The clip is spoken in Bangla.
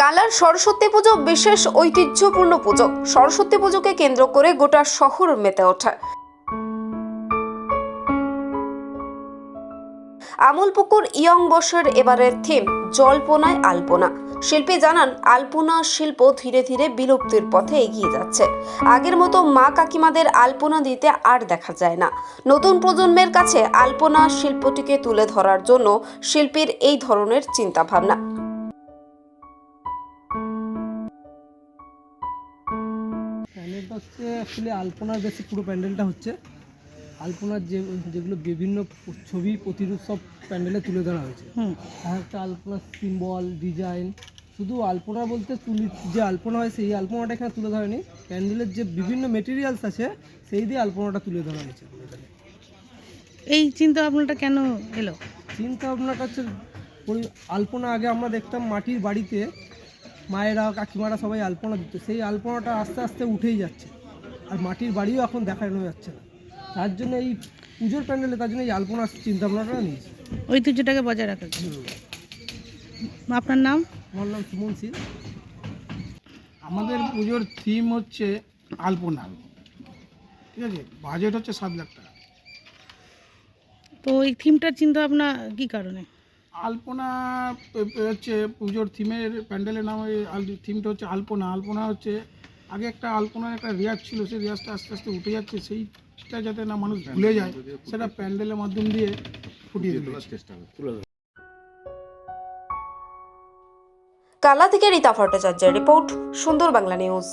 কালার সরস্বতী পুজো বিশেষ ঐতিহ্যপূর্ণ পুজো। সরস্বতী পুজোকে কেন্দ্র করে গোটা শহর মেতে ওঠে। আমুলপুকুর ইয়ং বসের এবারের থিম জল্পনায় আলপনা। শিল্পী জানান, আলপনা শিল্প ধীরে ধীরে বিলুপ্তির পথে এগিয়ে যাচ্ছে। আগের মতো মা কাকিমাদের আলপনা দিতে আর দেখা যায় না। নতুন প্রজন্মের কাছে আলপনা শিল্পটিকে তুলে ধরার জন্য শিল্পীর এই ধরনের চিন্তাভাবনা। প্যান্ডেলটা হচ্ছে অ্যাকচুয়ালি আলপনার বেশি পুরো প্যান্ডেলটা হচ্ছে আলপনার যেগুলো বিভিন্ন ছবি প্রতিরূপ সব প্যান্ডেলে তুলে ধরা হয়েছে। একটা আলপনার সিম্বল ডিজাইন, শুধু আলপনা বলতে যে আলপনা হয় সেই আলপনাটা এখানে তুলে ধরেনি, প্যান্ডেলের যে বিভিন্ন মেটেরিয়ালস আছে সেই দিয়ে আলপনাটা তুলে ধরা হয়েছে। এই চিন্তা ভাবনাটা কেন এলো? চিন্তা ভাবনাটা হচ্ছে আলপনা আগে আমরা দেখতাম মাটির বাড়িতে মায়েরা কাকিমারা সবাই আলপনা দিত, সেই আলপনাটা আস্তে আস্তে উঠেই যাচ্ছে, আর মাটির বাড়িও এখন দেখানো যাচ্ছে না। তার জন্য এই পুজোর প্যান্ডেলে তার জন্য এই আলপনার চিন্তাভাবনাটা নিয়েছি, ঐতিহ্যটাকে বজায় রাখার জন্য। আপনার নাম? আমার নাম সুমন সিং। আমাদের পুজোর থিম হচ্ছে আলপনা, ঠিক আছে। বাজেট হচ্ছে 7 লাখ টাকা। তো এই থিমটার চিন্তা ভাবনা কী কারণে? আলপনা হচ্ছে পুজোর থিমের, প্যান্ডেলের নাম থিমটা হচ্ছে আলপনা। আলপনা হচ্ছে আগে একটা আলপনার একটা রেয়াজ ছিল, সেই রেয়াজটা আস্তে আস্তে উঠে যাচ্ছে, সেইটা যাতে না মানুষ ভুলে যায় সেটা প্যান্ডেলের মাধ্যম দিয়ে ফুটিয়ে তোলার চেষ্টা করে। কালা থেকে রীতা ভট্টাচার্যের রিপোর্ট, সুন্দর বাংলা নিউজ।